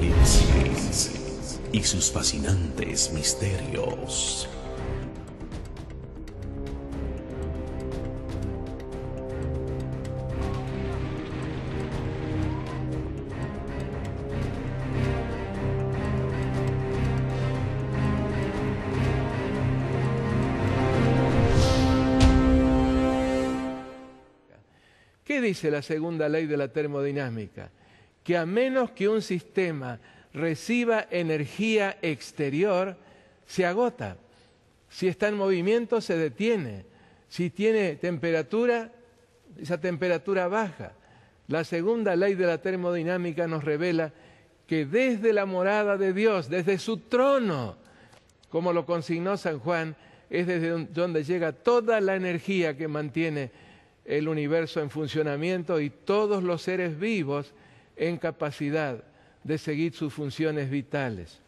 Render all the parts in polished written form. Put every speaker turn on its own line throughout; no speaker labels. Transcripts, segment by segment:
Apocalipsis y sus fascinantes misterios.
¿Qué dice la segunda ley de la termodinámica? Que a menos que un sistema reciba energía exterior, se agota. Si está en movimiento, se detiene. Si tiene temperatura, esa temperatura baja. La segunda ley de la termodinámica nos revela que desde la morada de Dios, desde su trono, como lo consignó San Juan, es desde donde llega toda la energía que mantiene el universo en funcionamiento y todos los seres vivos en capacidad de seguir sus funciones vitales.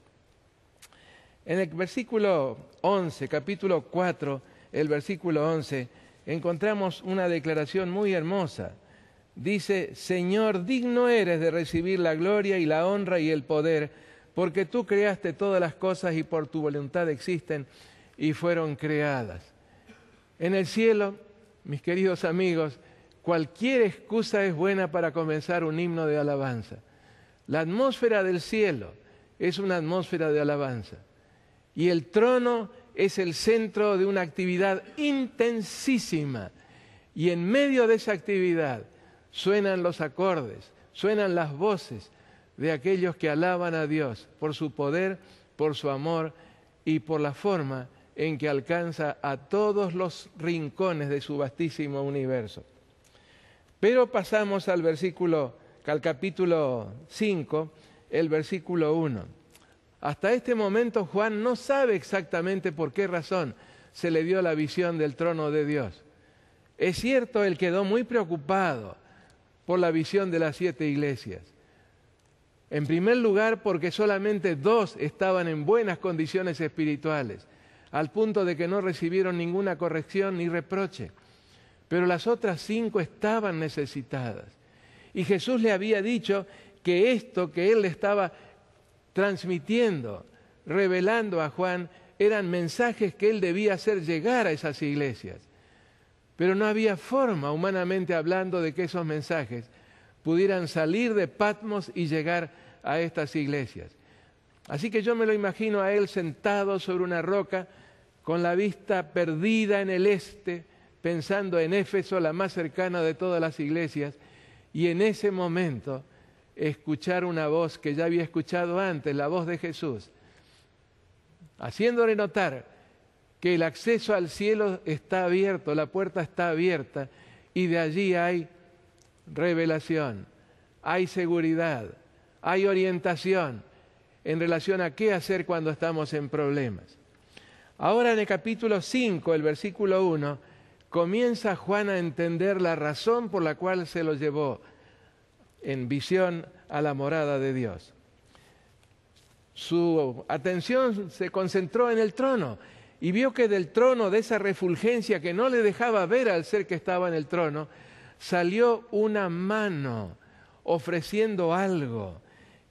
En el versículo 11, capítulo 4, el versículo 11, encontramos una declaración muy hermosa. Dice: Señor, digno eres de recibir la gloria y la honra y el poder, porque tú creaste todas las cosas y por tu voluntad existen y fueron creadas. En el cielo, mis queridos amigos, cualquier excusa es buena para comenzar un himno de alabanza. La atmósfera del cielo es una atmósfera de alabanza. Y el trono es el centro de una actividad intensísima. Y en medio de esa actividad suenan los acordes, suenan las voces de aquellos que alaban a Dios por su poder, por su amor y por la forma en que alcanza a todos los rincones de su vastísimo universo. Pero pasamos al capítulo 5, el versículo 1. Hasta este momento Juan no sabe exactamente por qué razón se le dio la visión del trono de Dios. Es cierto, él quedó muy preocupado por la visión de las 7 iglesias. En primer lugar, porque solamente 2 estaban en buenas condiciones espirituales, al punto de que no recibieron ninguna corrección ni reproche. Pero las otras 5 estaban necesitadas. Y Jesús le había dicho que esto que él le estaba transmitiendo, revelando a Juan, eran mensajes que él debía hacer llegar a esas iglesias. Pero no había forma, humanamente hablando, de que esos mensajes pudieran salir de Patmos y llegar a estas iglesias. Así que yo me lo imagino a él sentado sobre una roca, con la vista perdida en el este, pensando en Éfeso, la más cercana de todas las iglesias, y en ese momento escuchar una voz que ya había escuchado antes, la voz de Jesús, haciéndole notar que el acceso al cielo está abierto, la puerta está abierta, y de allí hay revelación, hay seguridad, hay orientación en relación a qué hacer cuando estamos en problemas. Ahora en el capítulo 5, el versículo 1, comienza Juan a entender la razón por la cual se lo llevó en visión a la morada de Dios. Su atención se concentró en el trono y vio que del trono, de esa refulgencia que no le dejaba ver al ser que estaba en el trono, salió una mano ofreciendo algo.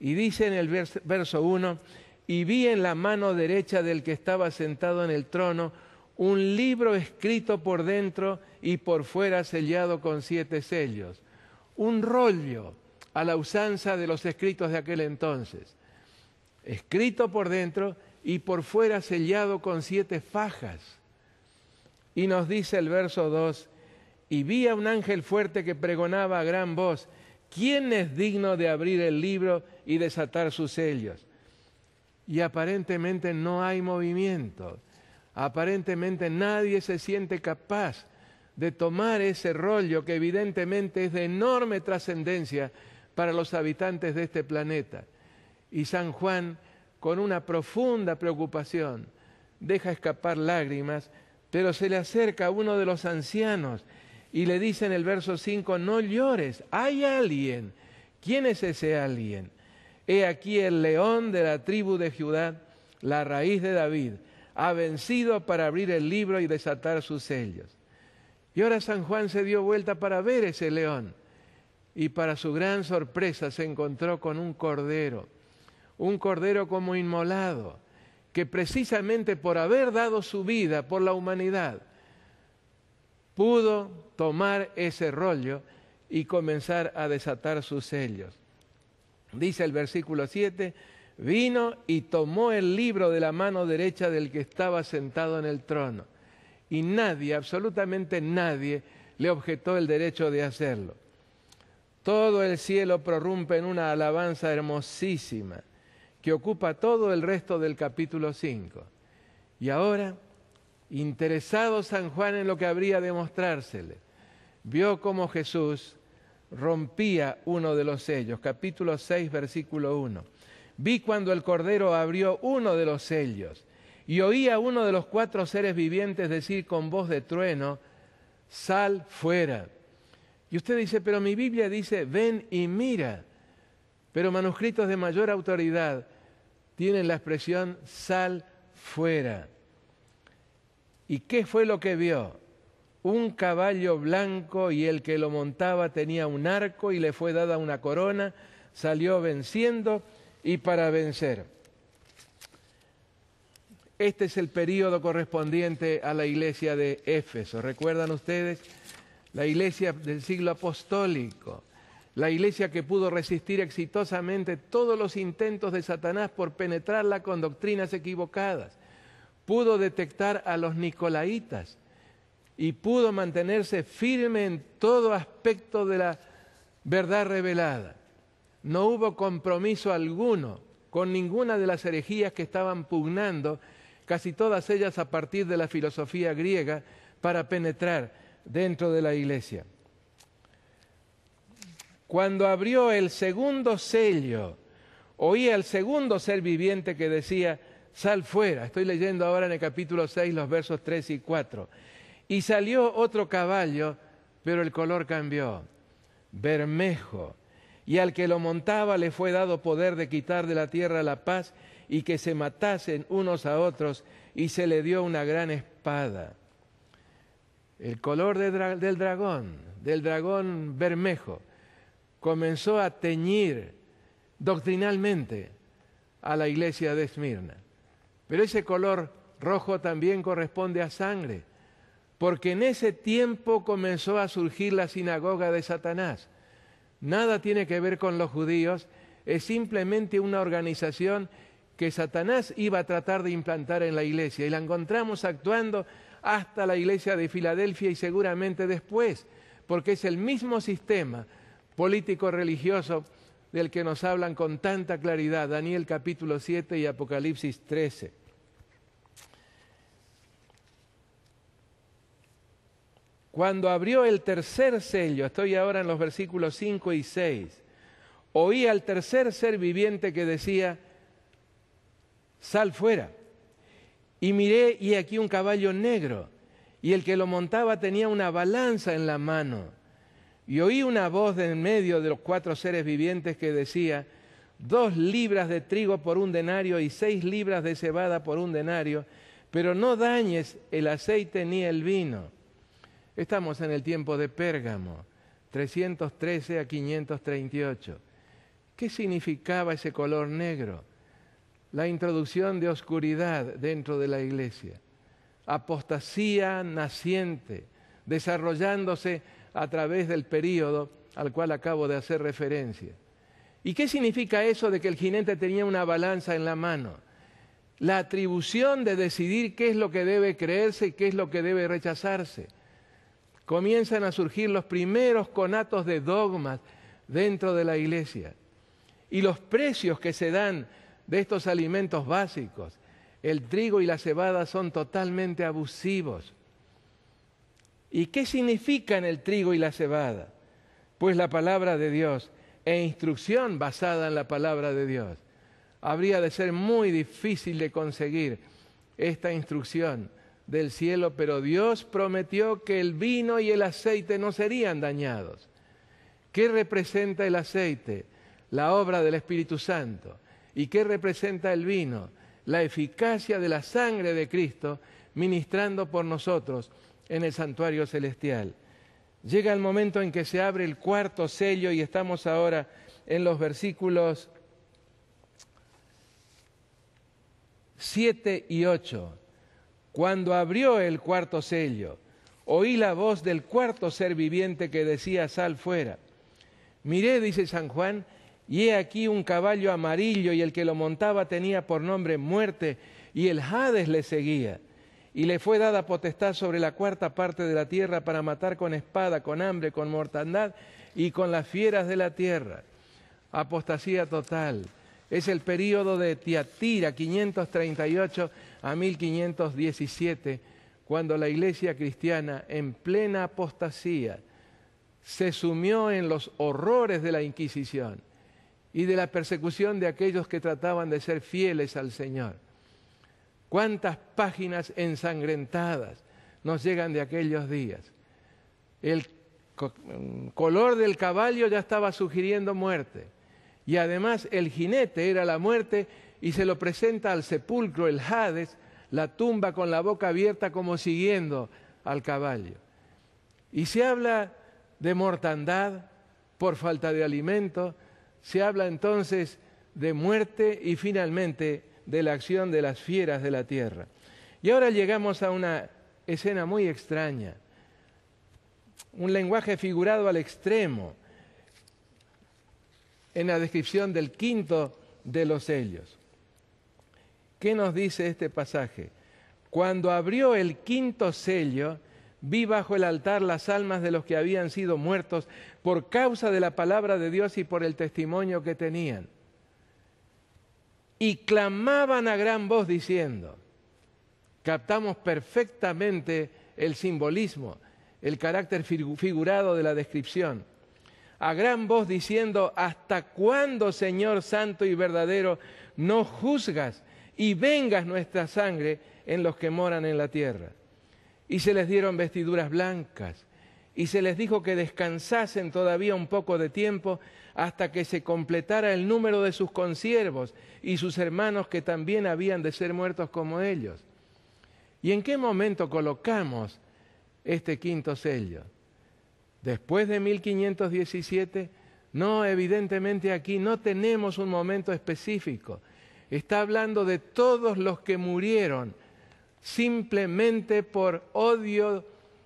Y dice en el verso 1, y vi en la mano derecha del que estaba sentado en el trono un libro escrito por dentro y por fuera sellado con 7 sellos. Un rollo a la usanza de los escritos de aquel entonces. Escrito por dentro y por fuera sellado con 7 fajas. Y nos dice el verso 2, y vi a un ángel fuerte que pregonaba a gran voz, ¿quién es digno de abrir el libro y desatar sus sellos? Y aparentemente no hay movimiento. Aparentemente nadie se siente capaz de tomar ese rollo que evidentemente es de enorme trascendencia para los habitantes de este planeta. Y San Juan, con una profunda preocupación, deja escapar lágrimas, pero se le acerca a uno de los ancianos y le dice en el verso 5, no llores, hay alguien. ¿Quién es ese alguien? He aquí el león de la tribu de Judá, la raíz de David, ha vencido para abrir el libro y desatar sus sellos. Y ahora San Juan se dio vuelta para ver ese león. y para su gran sorpresa se encontró con un cordero como inmolado, que precisamente por haber dado su vida por la humanidad, pudo tomar ese rollo y comenzar a desatar sus sellos. Dice el versículo 7, vino y tomó el libro de la mano derecha del que estaba sentado en el trono. Y nadie, absolutamente nadie, le objetó el derecho de hacerlo. Todo el cielo prorrumpe en una alabanza hermosísima que ocupa todo el resto del capítulo 5. Y ahora, interesado San Juan en lo que habría de mostrársele, vio cómo Jesús rompía uno de los sellos. Capítulo 6, versículo 1. Vi cuando el Cordero abrió uno de los sellos y oí a uno de los 4 seres vivientes decir con voz de trueno, sal fuera. Y usted dice, pero mi Biblia dice, ven y mira. Pero manuscritos de mayor autoridad tienen la expresión, sal fuera. ¿Y qué fue lo que vio? Un caballo blanco y el que lo montaba tenía un arco y le fue dada una corona, salió venciendo y para vencer. Este es el período correspondiente a la iglesia de Éfeso. ¿Recuerdan ustedes? La iglesia del siglo apostólico, la iglesia que pudo resistir exitosamente todos los intentos de Satanás por penetrarla con doctrinas equivocadas. Pudo detectar a los nicolaitas y pudo mantenerse firme en todo aspecto de la verdad revelada. No hubo compromiso alguno con ninguna de las herejías que estaban pugnando, casi todas ellas a partir de la filosofía griega, para penetrar dentro de la iglesia. Cuando abrió el segundo sello, oía al segundo ser viviente que decía, sal fuera. Estoy leyendo ahora en el capítulo 6 los versos 3 y 4. Y salió otro caballo, pero el color cambió, bermejo. Y al que lo montaba le fue dado poder de quitar de la tierra la paz y que se matasen unos a otros, y se le dio una gran espada. El color del dragón bermejo, comenzó a teñir doctrinalmente a la iglesia de Esmirna. Pero ese color rojo también corresponde a sangre, porque en ese tiempo comenzó a surgir la sinagoga de Satanás. Nada tiene que ver con los judíos, es simplemente una organización que Satanás iba a tratar de implantar en la iglesia, y la encontramos actuando hasta la iglesia de Filadelfia y seguramente después, porque es el mismo sistema político-religioso del que nos hablan con tanta claridad Daniel capítulo 7 y Apocalipsis 13. Cuando abrió el tercer sello, estoy ahora en los versículos 5 y 6, oí al tercer ser viviente que decía, sal fuera. Y miré, y aquí un caballo negro, y el que lo montaba tenía una balanza en la mano. Y oí una voz de en medio de los 4 seres vivientes que decía, 2 libras de trigo por 1 denario y 6 libras de cebada por 1 denario, pero no dañes el aceite ni el vino. Estamos en el tiempo de Pérgamo, 313 a 538. ¿Qué significaba ese color negro? La introducción de oscuridad dentro de la iglesia, apostasía naciente, desarrollándose a través del período al cual acabo de hacer referencia. ¿Y qué significa eso de que el jinete tenía una balanza en la mano? La atribución de decidir qué es lo que debe creerse y qué es lo que debe rechazarse. Comienzan a surgir los primeros conatos de dogmas dentro de la iglesia. Y los precios que se dan de estos alimentos básicos, el trigo y la cebada, son totalmente abusivos. ¿Y qué significan el trigo y la cebada? Pues la palabra de Dios e instrucción basada en la palabra de Dios. Habría de ser muy difícil de conseguir esta instrucción del cielo, pero Dios prometió que el vino y el aceite no serían dañados. ¿Qué representa el aceite? La obra del Espíritu Santo. ¿Y qué representa el vino? La eficacia de la sangre de Cristo ministrando por nosotros en el santuario celestial. Llega el momento en que se abre el cuarto sello y estamos ahora en los versículos 7 y 8. Cuando abrió el cuarto sello, oí la voz del cuarto ser viviente que decía: sal fuera. Miré, dice San Juan, y he aquí un caballo amarillo, y el que lo montaba tenía por nombre Muerte, y el Hades le seguía. Y le fue dada potestad sobre la cuarta parte de la tierra para matar con espada, con hambre, con mortandad y con las fieras de la tierra. Apostasía total. Es el período de Tiatira, 538 a 1517, cuando la iglesia cristiana, en plena apostasía, se sumió en los horrores de la Inquisición y de la persecución de aquellos que trataban de ser fieles al Señor. Cuántas páginas ensangrentadas nos llegan de aquellos días. El color del caballo ya estaba sugiriendo muerte. Y además el jinete era la muerte y se lo presenta al sepulcro, el Hades, la tumba con la boca abierta como siguiendo al caballo. Y se habla de mortandad por falta de alimento, se habla entonces de muerte y finalmente de la acción de las fieras de la tierra. Y ahora llegamos a una escena muy extraña, un lenguaje figurado al extremo en la descripción del quinto de los sellos. ¿Qué nos dice este pasaje? Cuando abrió el quinto sello, vi bajo el altar las almas de los que habían sido muertos por causa de la palabra de Dios y por el testimonio que tenían. Y clamaban a gran voz diciendo, captamos perfectamente el simbolismo, el carácter figurado de la descripción, a gran voz diciendo: ¿hasta cuándo, Señor santo y verdadero, no juzgas y vengas nuestra sangre en los que moran en la tierra? Y se les dieron vestiduras blancas, y se les dijo que descansasen todavía un poco de tiempo hasta que se completara el número de sus consiervos y sus hermanos que también habían de ser muertos como ellos. ¿Y en qué momento colocamos este quinto sello? ¿Después de 1517? No, evidentemente aquí no tenemos un momento específico. Está hablando de todos los que murieron simplemente por odio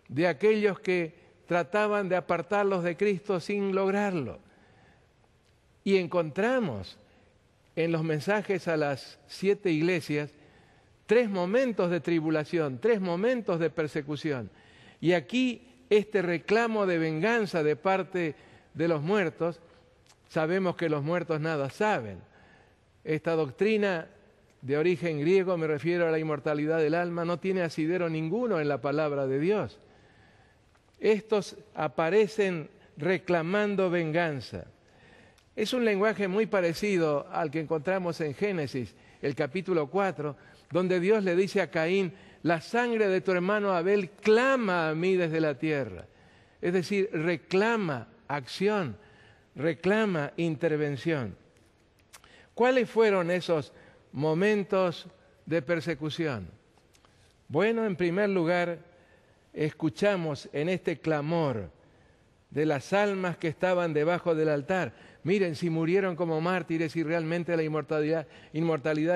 de aquellos que trataban de apartarlos de Cristo sin lograrlo. Y encontramos en los mensajes a las 7 iglesias 3 momentos de tribulación, 3 momentos de persecución. Y aquí este reclamo de venganza de parte de los muertos, sabemos que los muertos nada saben. Esta doctrina de origen griego, me refiero a la inmortalidad del alma, no tiene asidero ninguno en la palabra de Dios. Estos aparecen reclamando venganza. Es un lenguaje muy parecido al que encontramos en Génesis, el capítulo 4, donde Dios le dice a Caín: la sangre de tu hermano Abel clama a mí desde la tierra. Es decir, reclama acción, reclama intervención. ¿Cuáles fueron esos momentos de persecución? Bueno, en primer lugar, escuchamos en este clamor de las almas que estaban debajo del altar. Miren, si murieron como mártires y realmente la inmortalidad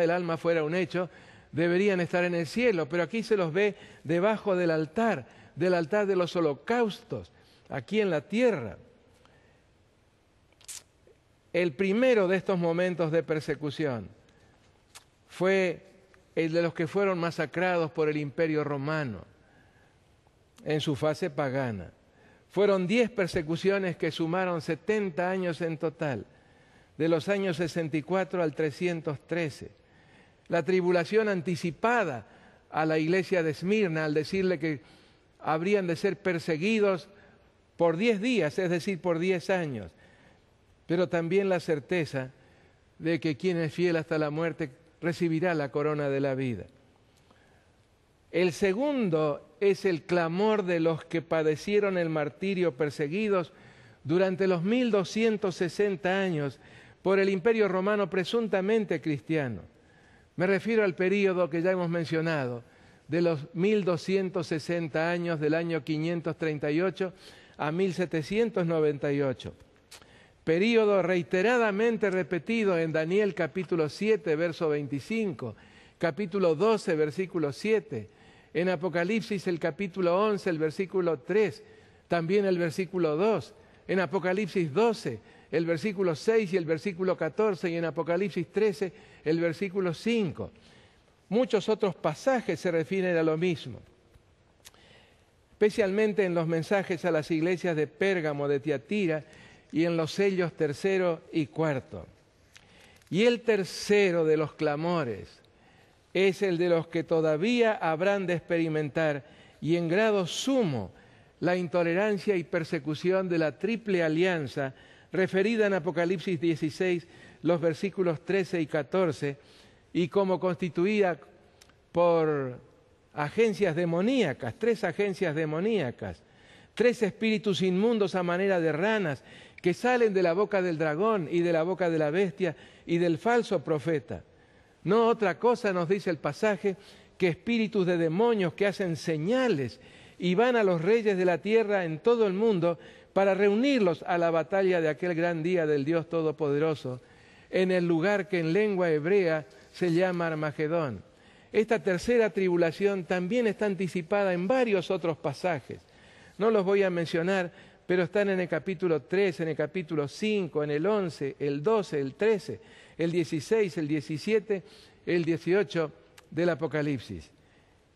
del alma fuera un hecho, deberían estar en el cielo, pero aquí se los ve debajo del altar de los holocaustos, aquí en la tierra. El primero de estos momentos de persecución fue el de los que fueron masacrados por el Imperio Romano en su fase pagana. Fueron 10 persecuciones que sumaron 70 años en total, de los años 64 al 313. La tribulación anticipada a la iglesia de Esmirna al decirle que habrían de ser perseguidos por 10 días, es decir, por 10 años. Pero también la certeza de que quien es fiel hasta la muerte recibirá la corona de la vida. El segundo es el clamor de los que padecieron el martirio perseguidos durante los 1260 años por el Imperio Romano presuntamente cristiano. Me refiero al período que ya hemos mencionado, de los 1260 años del año 538 a 1798. Período reiteradamente repetido en Daniel capítulo 7, verso 25, capítulo 12, versículo 7, en Apocalipsis el capítulo 11, el versículo 3, también el versículo 2, en Apocalipsis 12, el versículo 6 y el versículo 14, y en Apocalipsis 13, el versículo 5. Muchos otros pasajes se refieren a lo mismo, especialmente en los mensajes a las iglesias de Pérgamo, de Tiatira, y en los sellos 3 y 4. Y el tercero de los clamores es el de los que todavía habrán de experimentar, y en grado sumo, la intolerancia y persecución de la triple alianza, referida en Apocalipsis 16, los versículos 13 y 14, y como constituida por agencias demoníacas, 3 agencias demoníacas, 3 espíritus inmundos a manera de ranas, que salen de la boca del dragón y de la boca de la bestia y del falso profeta. No otra cosa, nos dice el pasaje, que espíritus de demonios que hacen señales y van a los reyes de la tierra en todo el mundo para reunirlos a la batalla de aquel gran día del Dios Todopoderoso, en el lugar que en lengua hebrea se llama Armagedón. Esta tercera tribulación también está anticipada en varios otros pasajes. No los voy a mencionar, pero están en el capítulo 3, en el capítulo 5, en el 11, el 12, el 13, el 16, el 17, el 18 del Apocalipsis.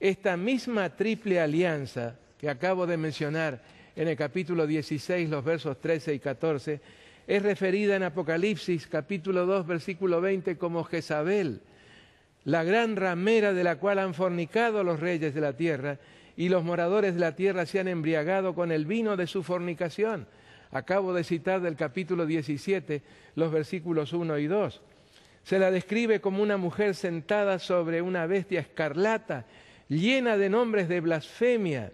Esta misma triple alianza que acabo de mencionar en el capítulo 16, los versos 13 y 14, es referida en Apocalipsis capítulo 2, versículo 20 como Jezabel, la gran ramera de la cual han fornicado los reyes de la tierra, y los moradores de la tierra se han embriagado con el vino de su fornicación. Acabo de citar del capítulo 17, los versículos 1 y 2. Se la describe como una mujer sentada sobre una bestia escarlata, llena de nombres de blasfemia,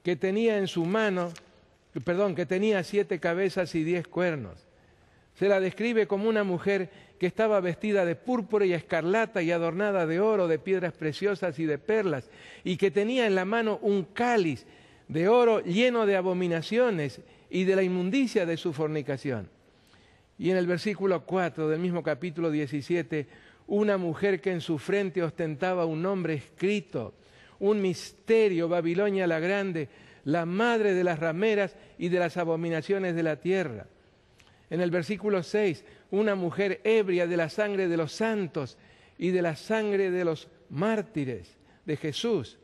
que tenía en su mano, que tenía 7 cabezas y 10 cuernos. Se la describe como una mujer que estaba vestida de púrpura y escarlata y adornada de oro, de piedras preciosas y de perlas, y que tenía en la mano un cáliz de oro lleno de abominaciones y de la inmundicia de su fornicación. Y en el versículo 4 del mismo capítulo 17, una mujer que en su frente ostentaba un nombre escrito, un misterio, Babilonia la Grande, la madre de las rameras y de las abominaciones de la tierra. En el versículo 6, una mujer ebria de la sangre de los santos y de la sangre de los mártires de Jesús.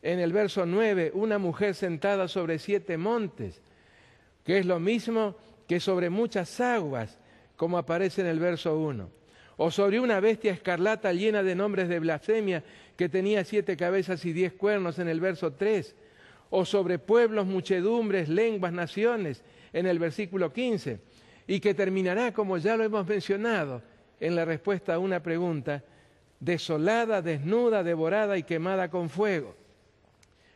En el verso 9, una mujer sentada sobre 7 montes, que es lo mismo que sobre muchas aguas, como aparece en el verso 1. O sobre una bestia escarlata llena de nombres de blasfemia, que tenía 7 cabezas y 10 cuernos, en el verso 3. O sobre pueblos, muchedumbres, lenguas, naciones, en el versículo 15. Y que terminará, como ya lo hemos mencionado, en la respuesta a una pregunta, desolada, desnuda, devorada y quemada con fuego,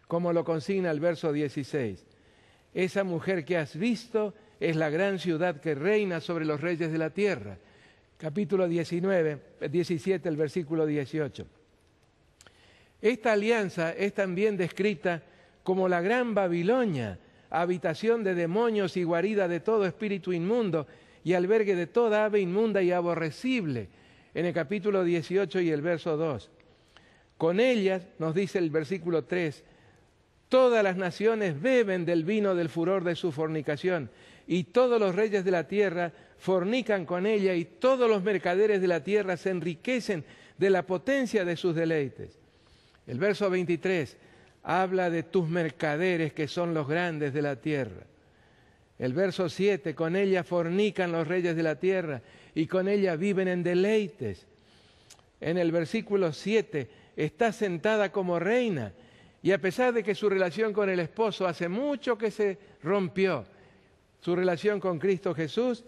como lo consigna el verso 16. Esa mujer que has visto es la gran ciudad que reina sobre los reyes de la tierra. Capítulo 17, el versículo 18. Esta alianza es también descrita como la gran Babilonia, habitación de demonios y guarida de todo espíritu inmundo y albergue de toda ave inmunda y aborrecible, en el capítulo 18 y el verso 2. Con ellas, nos dice el versículo 3, todas las naciones beben del vino del furor de su fornicación, y todos los reyes de la tierra fornican con ella, y todos los mercaderes de la tierra se enriquecen de la potencia de sus deleites. El verso 23 habla de tus mercaderes, que son los grandes de la tierra. El verso 7, con ella fornican los reyes de la tierra y con ella viven en deleites. En el versículo 7, está sentada como reina, y a pesar de que su relación con el esposo hace mucho que se rompió, su relación con Cristo Jesús,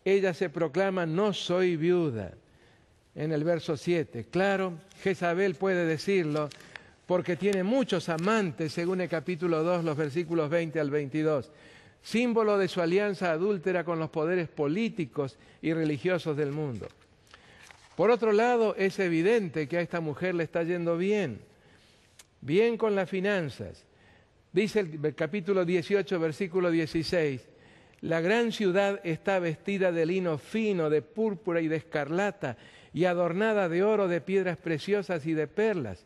ella se proclama, no soy viuda. En el verso 7, claro, Jezabel puede decirlo, porque tiene muchos amantes, según el capítulo 2, los versículos 20 al 22, símbolo de su alianza adúltera con los poderes políticos y religiosos del mundo. Por otro lado, es evidente que a esta mujer le está yendo bien con las finanzas, Dice el capítulo 18, versículo 16, la gran ciudad está vestida de lino fino, de púrpura y de escarlata, y adornada de oro, de piedras preciosas y de perlas.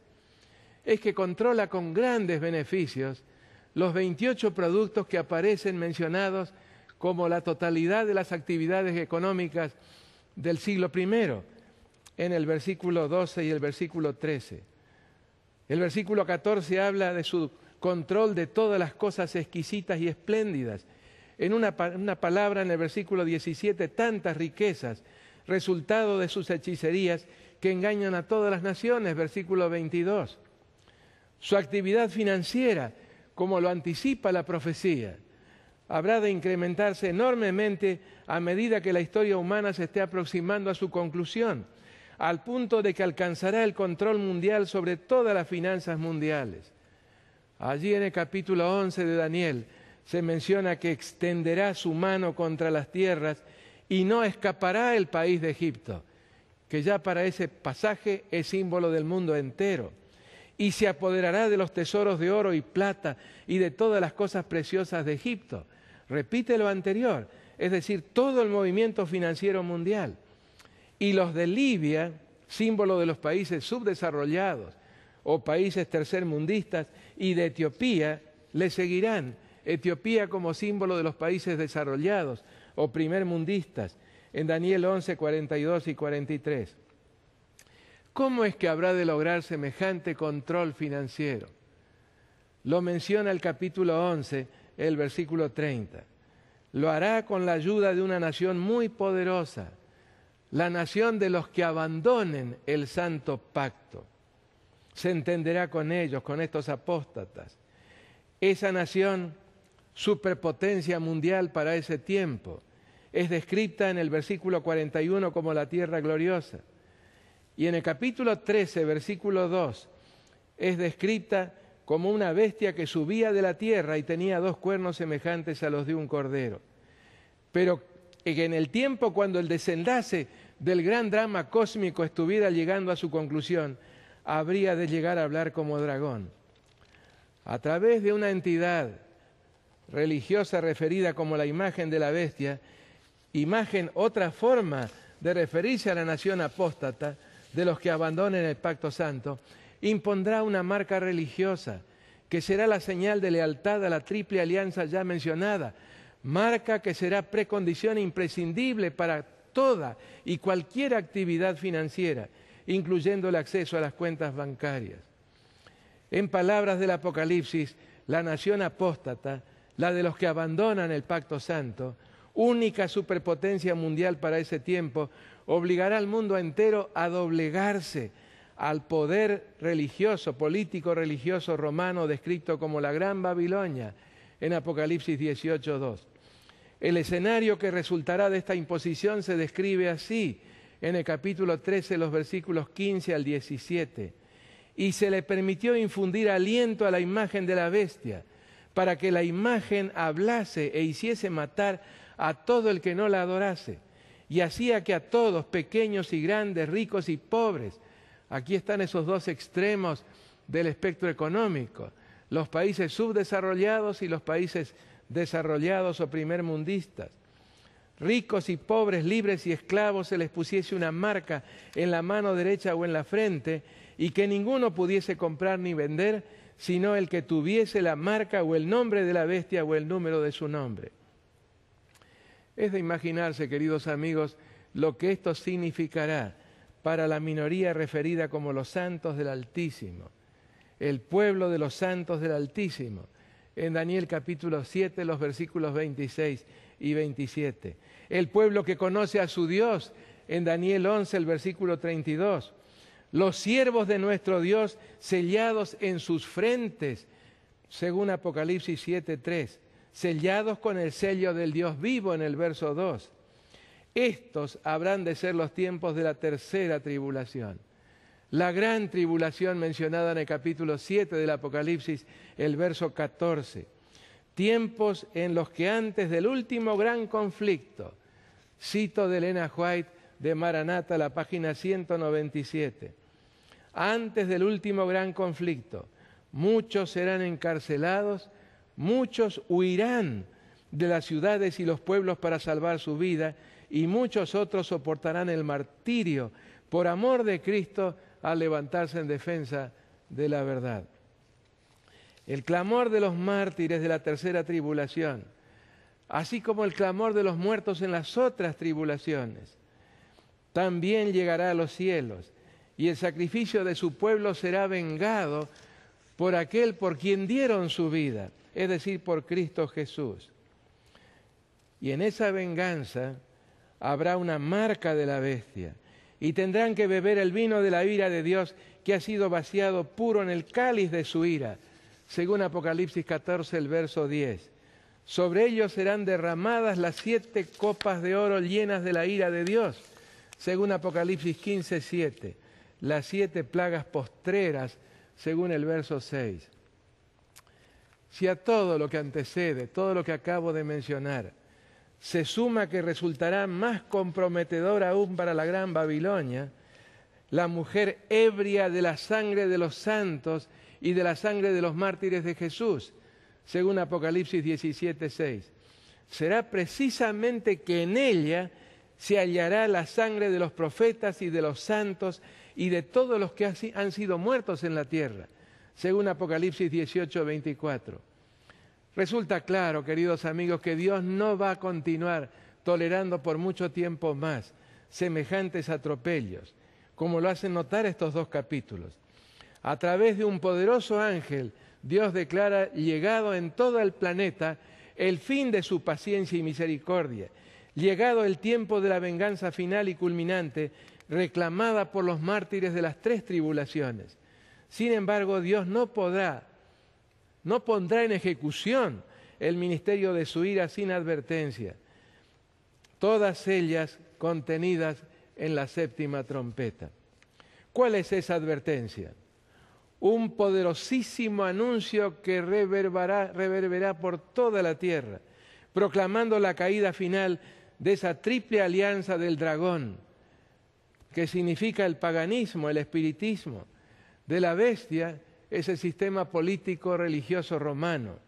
Es que controla con grandes beneficios los 28 productos que aparecen mencionados como la totalidad de las actividades económicas del siglo I, en el versículo 12 y el versículo 13. El versículo 14 habla de su control de todas las cosas exquisitas y espléndidas. En una palabra, en el versículo 17, tantas riquezas, resultado de sus hechicerías que engañan a todas las naciones, versículo 22. Su actividad financiera, como lo anticipa la profecía, habrá de incrementarse enormemente a medida que la historia humana se esté aproximando a su conclusión, al punto de que alcanzará el control mundial sobre todas las finanzas mundiales. Allí en el capítulo 11 de Daniel se menciona que extenderá su mano contra las tierras y no escapará el país de Egipto, que ya para ese pasaje es símbolo del mundo entero, y se apoderará de los tesoros de oro y plata y de todas las cosas preciosas de Egipto. Repite lo anterior, es decir, todo el movimiento financiero mundial. Y los de Libia, símbolo de los países subdesarrollados o países tercermundistas, y de Etiopía, le seguirán. Etiopía como símbolo de los países desarrollados o primermundistas, en Daniel 11, 42 y 43. ¿Cómo es que habrá de lograr semejante control financiero? Lo menciona el capítulo 11, el versículo 30. Lo hará con la ayuda de una nación muy poderosa, la nación de los que abandonen el santo pacto. Se entenderá con ellos, con estos apóstatas. Esa nación, superpotencia mundial para ese tiempo, es descrita en el versículo 41 como la tierra gloriosa. Y en el capítulo 13, versículo 2, es descrita como una bestia que subía de la tierra y tenía 2 cuernos semejantes a los de un cordero. Pero en el tiempo cuando el desenlace del gran drama cósmico estuviera llegando a su conclusión, habría de llegar a hablar como dragón. A través de una entidad religiosa referida como la imagen de la bestia, imagen, otra forma de referirse a la nación apóstata, de los que abandonen el pacto santo, impondrá una marca religiosa que será la señal de lealtad a la triple alianza ya mencionada, marca que será precondición imprescindible para toda y cualquier actividad financiera, incluyendo el acceso a las cuentas bancarias. En palabras del Apocalipsis, la nación apóstata, la de los que abandonan el pacto santo, única superpotencia mundial para ese tiempo, obligará al mundo entero a doblegarse al poder religioso, político religioso romano descrito como la Gran Babilonia en Apocalipsis 18:2. El escenario que resultará de esta imposición se describe así en el capítulo 13, los versículos 15 al 17. Y se le permitió infundir aliento a la imagen de la bestia, para que la imagen hablase e hiciese matar a todo el que no la adorase. Y hacía que a todos, pequeños y grandes, ricos y pobres, aquí están esos 2 extremos del espectro económico, los países subdesarrollados y los países desarrollados o primermundistas, ricos y pobres, libres y esclavos, se les pusiese una marca en la mano derecha o en la frente, y que ninguno pudiese comprar ni vender, sino el que tuviese la marca o el nombre de la bestia o el número de su nombre. Es de imaginarse, queridos amigos, lo que esto significará para la minoría referida como los santos del Altísimo, el pueblo de los santos del Altísimo, en Daniel capítulo 7, los versículos 26 y 27. El pueblo que conoce a su Dios, en Daniel 11, el versículo 32. Los siervos de nuestro Dios sellados en sus frentes, según Apocalipsis 7:3, sellados con el sello del Dios vivo en el verso 2. Estos habrán de ser los tiempos de la tercera tribulación. La gran tribulación mencionada en el capítulo 7 del Apocalipsis, el verso 14. Tiempos en los que antes del último gran conflicto, cito de Elena White de Maranatha, la página 197. Antes del último gran conflicto, muchos serán encarcelados Muchos huirán de las ciudades y los pueblos para salvar su vida, y muchos otros soportarán el martirio por amor de Cristo al levantarse en defensa de la verdad. El clamor de los mártires de la tercera tribulación, así como el clamor de los muertos en las otras tribulaciones, también llegará a los cielos, y el sacrificio de su pueblo será vengado por aquel por quien dieron su vida, es decir, por Cristo Jesús. Y en esa venganza habrá una marca de la bestia, y tendrán que beber el vino de la ira de Dios, que ha sido vaciado puro en el cáliz de su ira, según Apocalipsis 14, el verso 10. Sobre ellos serán derramadas las 7 copas de oro llenas de la ira de Dios, según Apocalipsis 15, 7. Las 7 plagas postreras, según el verso 6. Si a todo lo que antecede, todo lo que acabo de mencionar, se suma que resultará más comprometedor aún para la gran Babilonia, la mujer ebria de la sangre de los santos y de la sangre de los mártires de Jesús, según Apocalipsis 17, 6. Será precisamente que en ella se hallará la sangre de los profetas y de los santos y de todos los que han sido muertos en la tierra, según Apocalipsis 18, 24. Resulta claro, queridos amigos, que Dios no va a continuar tolerando por mucho tiempo más semejantes atropellos, como lo hacen notar estos 2 capítulos. A través de un poderoso ángel, Dios declara llegado en todo el planeta el fin de su paciencia y misericordia, llegado el tiempo de la venganza final y culminante, reclamada por los mártires de las 3 tribulaciones. Sin embargo, Dios no pondrá en ejecución el ministerio de su ira sin advertencia, todas ellas contenidas en la 7ª trompeta. ¿Cuál es esa advertencia? Un poderosísimo anuncio que reverberará por toda la tierra, proclamando la caída final de esa triple alianza del dragón, que significa el paganismo, el espiritismo, de la bestia, ese sistema político religioso romano,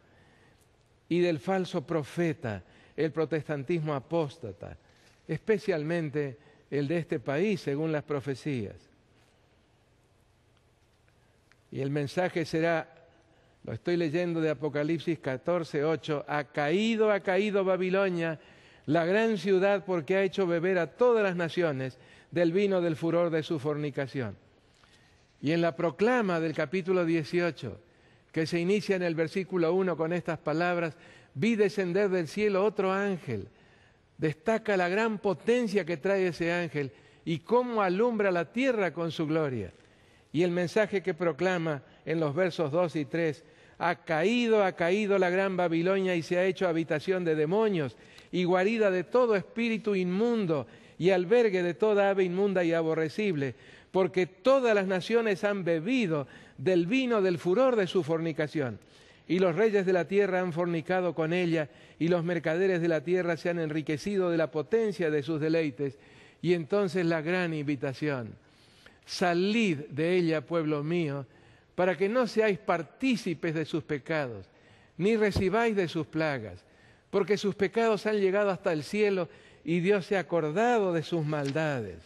y del falso profeta, el protestantismo apóstata, especialmente el de este país, según las profecías. Y el mensaje será, lo estoy leyendo de Apocalipsis 14, 8, ha caído Babilonia, la gran ciudad, porque ha hecho beber a todas las naciones del vino del furor de su fornicación. Y en la proclama del capítulo 18, que se inicia en el versículo 1 con estas palabras, vi descender del cielo otro ángel. Destaca la gran potencia que trae ese ángel y cómo alumbra la tierra con su gloria. Y el mensaje que proclama en los versos 2 y 3, ha caído la gran Babilonia y se ha hecho habitación de demonios y guarida de todo espíritu inmundo y albergue de toda ave inmunda y aborrecible, porque todas las naciones han bebido del vino del furor de su fornicación. Y los reyes de la tierra han fornicado con ella, y los mercaderes de la tierra se han enriquecido de la potencia de sus deleites. Y entonces la gran invitación: salid de ella, pueblo mío, para que no seáis partícipes de sus pecados, ni recibáis de sus plagas, porque sus pecados han llegado hasta el cielo, y Dios se ha acordado de sus maldades.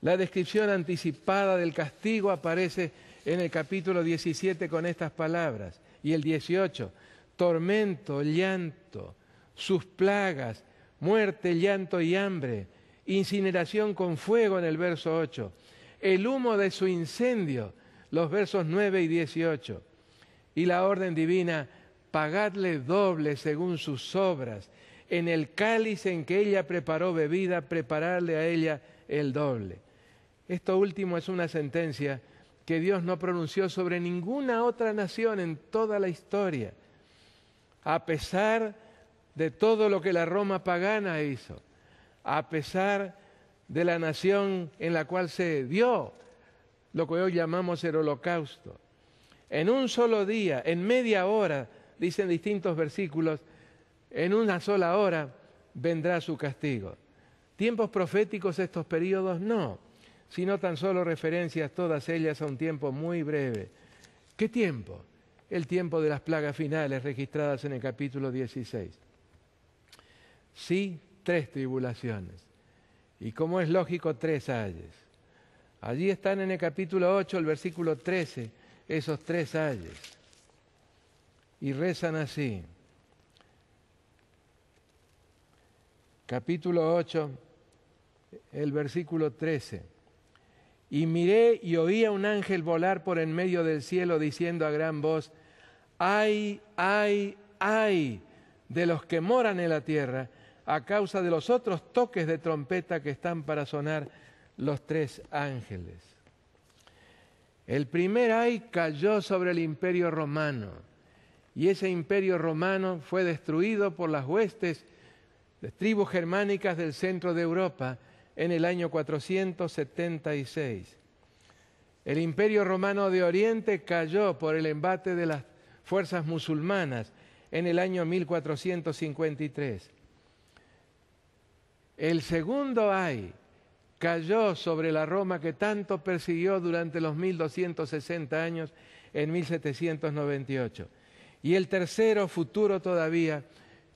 La descripción anticipada del castigo aparece en el capítulo 17 con estas palabras, y el 18, tormento, llanto, sus plagas, muerte, llanto y hambre, incineración con fuego en el verso 8, el humo de su incendio, los versos 9 y 18, y la orden divina: pagadle doble según sus obras, en el cáliz en que ella preparó bebida, prepararle a ella el doble. Esto último es una sentencia que Dios no pronunció sobre ninguna otra nación en toda la historia, a pesar de todo lo que la Roma pagana hizo, a pesar de la nación en la cual se dio lo que hoy llamamos el Holocausto. En un solo día, en media hora, dicen distintos versículos, en una sola hora vendrá su castigo. ¿Tiempos proféticos estos periodos? No, sino tan solo referencias, todas ellas a un tiempo muy breve. ¿Qué tiempo? el tiempo de las plagas finales registradas en el capítulo 16. Sí, 3 tribulaciones. Y como es lógico, 3 ayes. Allí están en el capítulo 8, el versículo 13, esos 3 ayes. Y rezan así. Capítulo 8, el versículo 13. Y miré y oí a un ángel volar por en medio del cielo diciendo a gran voz, ¡ay, ay, ay! De los que moran en la tierra, a causa de los otros toques de trompeta que están para sonar los 3 ángeles. El primer ay cayó sobre el imperio romano, y ese imperio romano fue destruido por las huestes de tribus germánicas del centro de Europa en el año 476. El imperio romano de Oriente cayó por el embate de las fuerzas musulmanas en el año 1453. El segundo ay cayó sobre la Roma que tanto persiguió durante los 1260 años en 1798. Y el tercero, futuro todavía,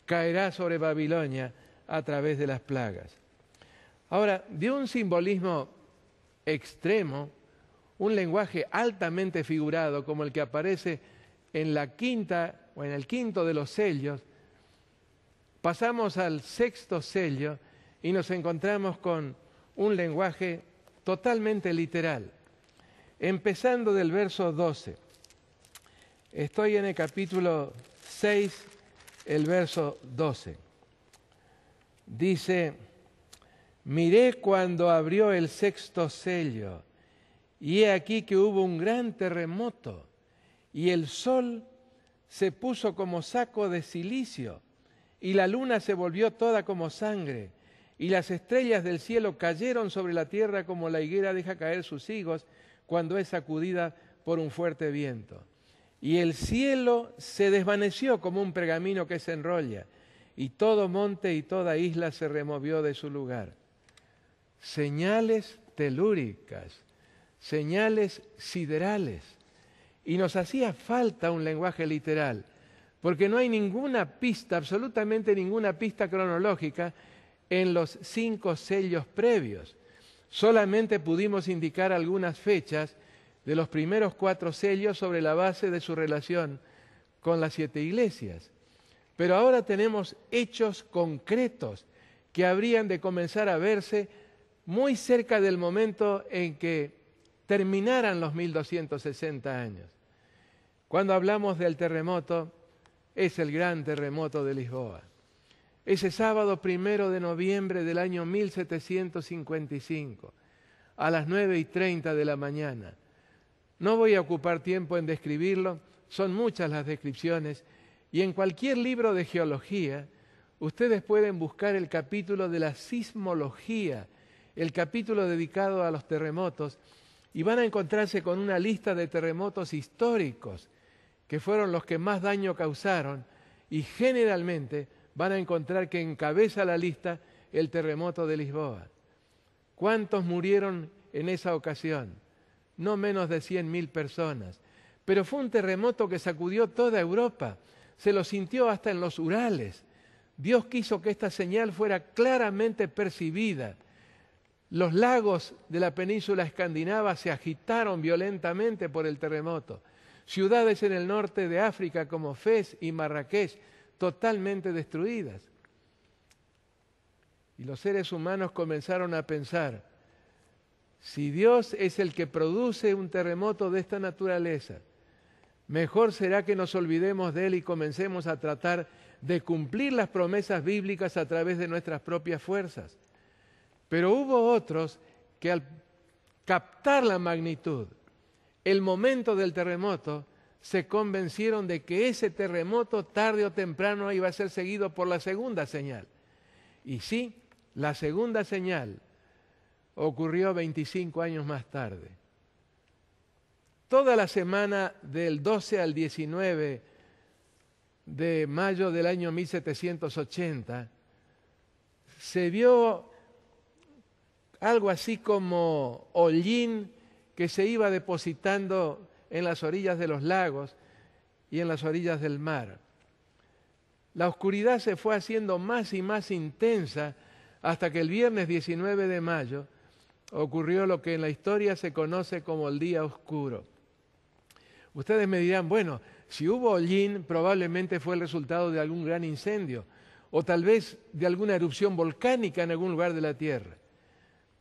caerá sobre Babilonia a través de las plagas. Ahora, de un simbolismo extremo, un lenguaje altamente figurado como el que aparece en la quinta o en el quinto de los sellos, pasamos al sexto sello y nos encontramos con un lenguaje totalmente literal. Empezando del verso 12. Estoy en el capítulo 6, el verso 12. Dice, miré cuando abrió el sexto sello, y he aquí que hubo un gran terremoto, y el sol se puso como saco de cilicio, y la luna se volvió toda como sangre, y las estrellas del cielo cayeron sobre la tierra como la higuera deja caer sus higos cuando es sacudida por un fuerte viento. Y el cielo se desvaneció como un pergamino que se enrolla, y todo monte y toda isla se removió de su lugar. Señales telúricas, señales siderales. Y nos hacía falta un lenguaje literal, porque no hay ninguna pista, absolutamente ninguna pista cronológica en los 5 sellos previos. Solamente pudimos indicar algunas fechas de los primeros 4 sellos sobre la base de su relación con las 7 iglesias. Pero ahora tenemos hechos concretos que habrían de comenzar a verse muy cerca del momento en que terminaran los 1260 años. Cuando hablamos del terremoto, es el gran terremoto de Lisboa. Ese sábado 1 de noviembre del año 1755, a las 9:30 de la mañana. No voy a ocupar tiempo en describirlo, son muchas las descripciones, y en cualquier libro de geología, ustedes pueden buscar el capítulo de la sismología, el capítulo dedicado a los terremotos, y van a encontrarse con una lista de terremotos históricos, que fueron los que más daño causaron, y generalmente van a encontrar que encabeza la lista el terremoto de Lisboa. ¿Cuántos murieron en esa ocasión? No menos de 100.000 personas. Pero fue un terremoto que sacudió toda Europa, se lo sintió hasta en los Urales. Dios quiso que esta señal fuera claramente percibida. Los lagos de la península escandinava se agitaron violentamente por el terremoto. Ciudades en el norte de África como Fez y Marrakech totalmente destruidas. Y los seres humanos comenzaron a pensar, si Dios es el que produce un terremoto de esta naturaleza, mejor será que nos olvidemos de Él y comencemos a tratar de cumplir las promesas bíblicas a través de nuestras propias fuerzas. Pero hubo otros que al captar la magnitud, el momento del terremoto, se convencieron de que ese terremoto tarde o temprano iba a ser seguido por la segunda señal. Y sí, la segunda señal ocurrió 25 años más tarde. Toda la semana del 12 al 19 de mayo del año 1780 se vio algo así como hollín que se iba depositando en las orillas de los lagos, y en las orillas del mar. La oscuridad se fue haciendo más y más intensa hasta que el viernes 19 de mayo ocurrió lo que en la historia se conoce como el día oscuro. Ustedes me dirán, bueno, si hubo hollín, probablemente fue el resultado de algún gran incendio, o tal vez de alguna erupción volcánica en algún lugar de la Tierra.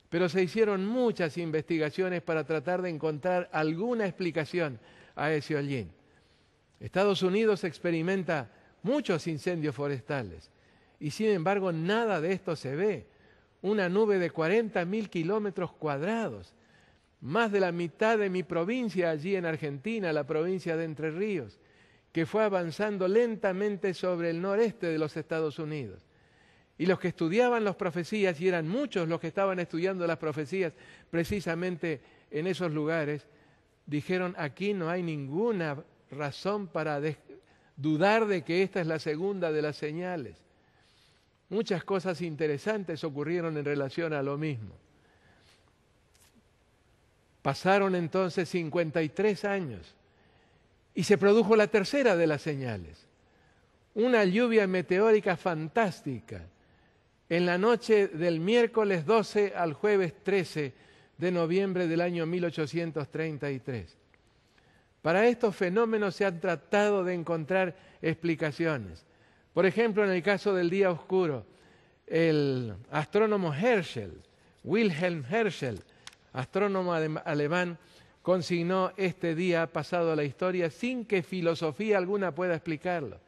Pero se hicieron muchas investigaciones para tratar de encontrar alguna explicación a ese hollín. Estados Unidos experimenta muchos incendios forestales y sin embargo nada de esto se ve. Una nube de 40.000 kilómetros cuadrados, más de la mitad de mi provincia allí en Argentina, la provincia de Entre Ríos, que fue avanzando lentamente sobre el noreste de los Estados Unidos. Y los que estudiaban las profecías, y eran muchos los que estaban estudiando las profecías precisamente en esos lugares, dijeron, aquí no hay ninguna razón para dudar de que esta es la segunda de las señales. Muchas cosas interesantes ocurrieron en relación a lo mismo. Pasaron entonces 53 años y se produjo la tercera de las señales. Una lluvia meteórica fantástica en la noche del miércoles 12 al jueves 13 de noviembre del año 1833. Para estos fenómenos se han tratado de encontrar explicaciones. Por ejemplo, en el caso del día oscuro, el astrónomo Herschel, Wilhelm Herschel, astrónomo alemán, consignó este día pasado a la historia sin que filosofía alguna pueda explicarlo.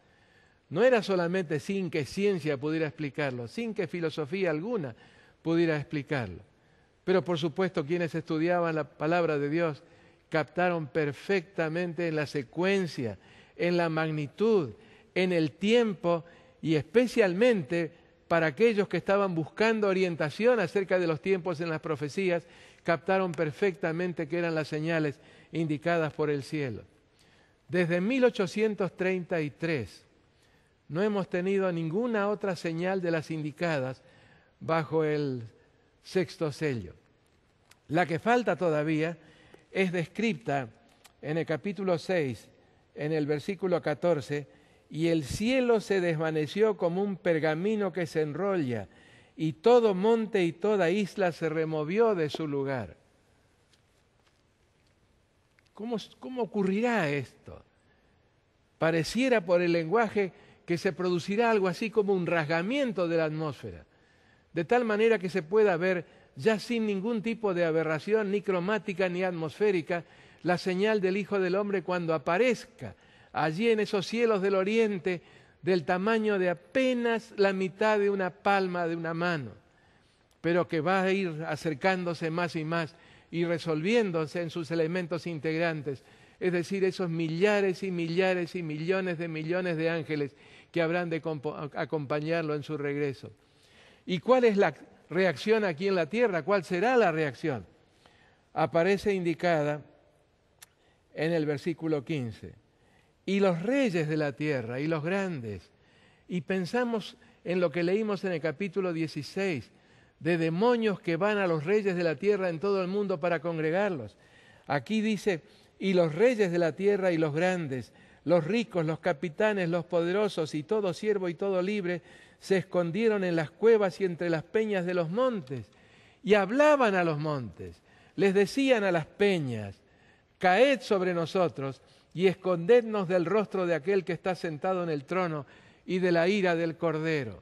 No era solamente sin que ciencia pudiera explicarlo, sin que filosofía alguna pudiera explicarlo. Pero por supuesto quienes estudiaban la palabra de Dios captaron perfectamente en la secuencia, en la magnitud, en el tiempo y especialmente para aquellos que estaban buscando orientación acerca de los tiempos en las profecías, captaron perfectamente que eran las señales indicadas por el cielo. Desde 1833 no hemos tenido ninguna otra señal de las indicadas bajo el sexto sello. La que falta todavía es descrita en el capítulo 6, en el versículo 14, y el cielo se desvaneció como un pergamino que se enrolla, y todo monte y toda isla se removió de su lugar. ¿Cómo ocurrirá esto? Pareciera por el lenguaje que se producirá algo así como un rasgamiento de la atmósfera, de tal manera que se pueda ver ya sin ningún tipo de aberración ni cromática ni atmosférica la señal del Hijo del Hombre cuando aparezca allí en esos cielos del oriente del tamaño de apenas la mitad de una palma de una mano, pero que va a ir acercándose más y más y resolviéndose en sus elementos integrantes, es decir, esos millares y millares y millones de ángeles que habrán de acompañarlo en su regreso. ¿Y cuál es la reacción aquí en la tierra? ¿Cuál será la reacción? Aparece indicada en el versículo 15. Y los reyes de la tierra y los grandes. Y pensamos en lo que leímos en el capítulo 16, de demonios que van a los reyes de la tierra en todo el mundo para congregarlos. Aquí dice, y los reyes de la tierra y los grandes, los ricos, los capitanes, los poderosos y todo siervo y todo libre, se escondieron en las cuevas y entre las peñas de los montes, y hablaban a los montes, les decían a las peñas, caed sobre nosotros y escondednos del rostro de aquel que está sentado en el trono y de la ira del Cordero.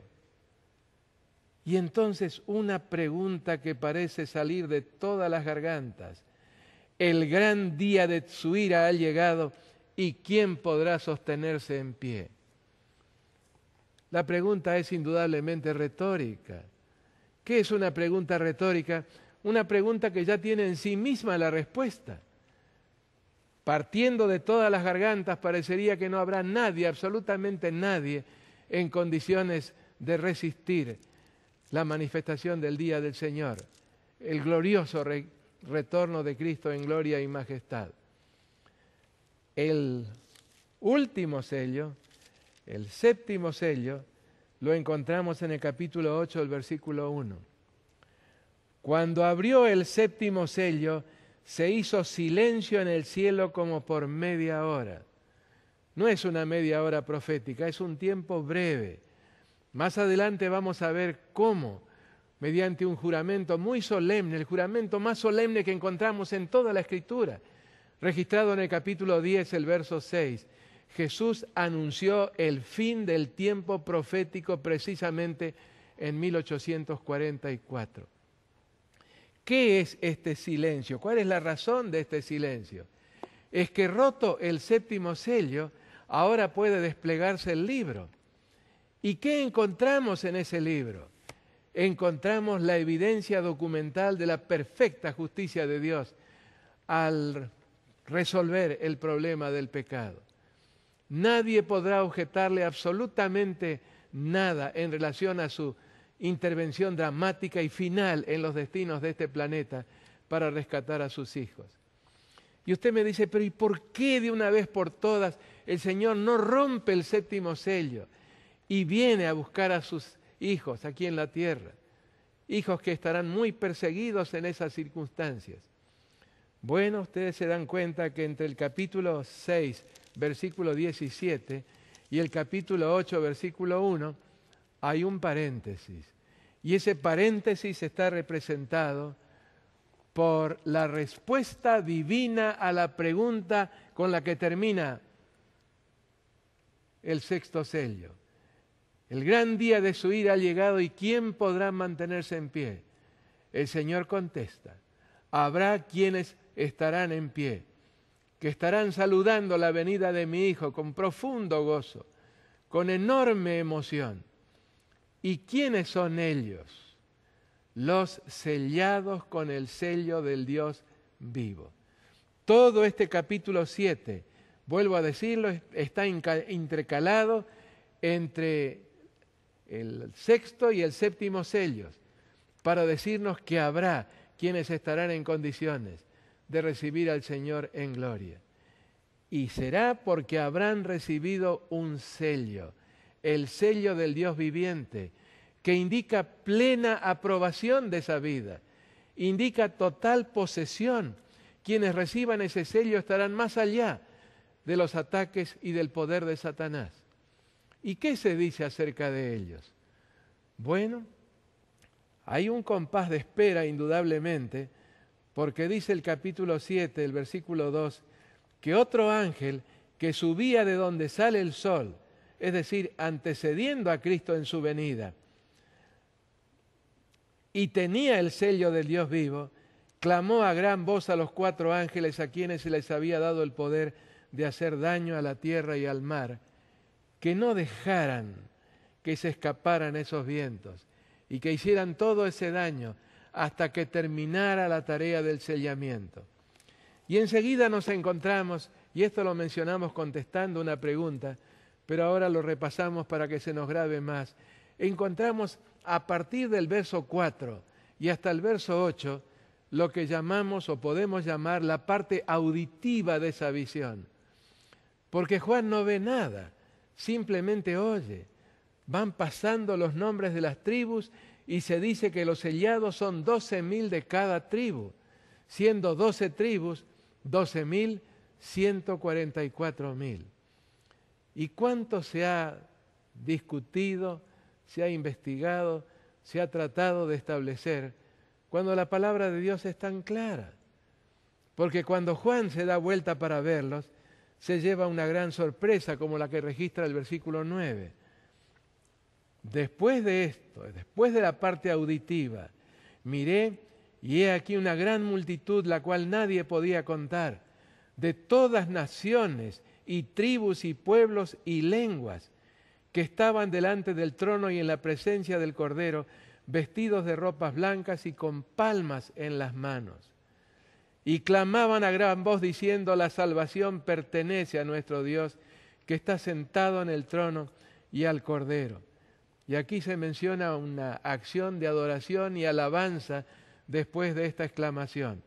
Y entonces una pregunta que parece salir de todas las gargantas. El gran día de su ira ha llegado, ¿y quién podrá sostenerse en pie? La pregunta es indudablemente retórica. ¿Qué es una pregunta retórica? Una pregunta que ya tiene en sí misma la respuesta. Partiendo de todas las gargantas, parecería que no habrá nadie, absolutamente nadie, en condiciones de resistir la manifestación del día del Señor, el glorioso retorno de Cristo en gloria y majestad. El último sello, el séptimo sello, lo encontramos en el capítulo 8, el versículo 1. Cuando abrió el séptimo sello, se hizo silencio en el cielo como por media hora. no es una media hora profética, es un tiempo breve. Más adelante vamos a ver cómo, mediante un juramento muy solemne, el juramento más solemne que encontramos en toda la Escritura, registrado en el capítulo 10, el verso 6, Jesús anunció el fin del tiempo profético precisamente en 1844. ¿Qué es este silencio? ¿Cuál es la razón de este silencio? Es que roto el séptimo sello, ahora puede desplegarse el libro. ¿Y qué encontramos en ese libro? Encontramos la evidencia documental de la perfecta justicia de Dios al resolver el problema del pecado. Nadie podrá objetarle absolutamente nada en relación a su intervención dramática y final en los destinos de este planeta para rescatar a sus hijos. Y usted me dice, pero ¿y por qué de una vez por todas el Señor no rompe el séptimo sello y viene a buscar a sus hijos aquí en la tierra? Hijos que estarán muy perseguidos en esas circunstancias. Bueno, ustedes se dan cuenta que entre el capítulo 6, versículo 17, y el capítulo 8, versículo 1, hay un paréntesis. Y ese paréntesis está representado por la respuesta divina a la pregunta con la que termina el sexto sello. El gran día de su ira ha llegado, ¿y quién podrá mantenerse en pie? El Señor contesta, habrá quienes estarán en pie, que estarán saludando la venida de mi Hijo con profundo gozo, con enorme emoción. ¿Y quiénes son ellos? Los sellados con el sello del Dios vivo. Todo este capítulo 7, vuelvo a decirlo, está intercalado entre el sexto y el séptimo sellos, para decirnos que habrá quienes estarán en condiciones de recibir al Señor en gloria. Y será porque habrán recibido un sello, el sello del Dios viviente, que indica plena aprobación de esa vida, indica total posesión. Quienes reciban ese sello estarán más allá de los ataques y del poder de Satanás. ¿Y qué se dice acerca de ellos? Bueno, hay un compás de espera indudablemente, porque dice el capítulo 7, el versículo 2, que otro ángel que subía de donde sale el sol, es decir, antecediendo a Cristo en su venida, y tenía el sello del Dios vivo, clamó a gran voz a los 4 ángeles a quienes se les había dado el poder de hacer daño a la tierra y al mar, que no dejaran que se escaparan esos vientos y que hicieran todo ese daño hasta que terminara la tarea del sellamiento. Y enseguida nos encontramos, y esto lo mencionamos contestando una pregunta, pero ahora lo repasamos para que se nos grabe más. Encontramos a partir del verso 4 y hasta el verso 8 lo que llamamos o podemos llamar la parte auditiva de esa visión. Porque Juan no ve nada, simplemente oye. Van pasando los nombres de las tribus y se dice que los sellados son 12.000 de cada tribu, siendo 12 tribus, 12.000, 144.000. ¿Y cuánto se ha discutido, se ha investigado, se ha tratado de establecer cuando la palabra de Dios es tan clara? Porque cuando Juan se da vuelta para verlos, se lleva una gran sorpresa como la que registra el versículo 9. Después de esto, después de la parte auditiva, miré y he aquí una gran multitud, la cual nadie podía contar, de todas naciones y tribus y pueblos y lenguas, que estaban delante del trono y en la presencia del Cordero, vestidos de ropas blancas y con palmas en las manos. Y clamaban a gran voz diciendo, la salvación pertenece a nuestro Dios, que está sentado en el trono y al Cordero. Y aquí se menciona una acción de adoración y alabanza después de esta exclamación.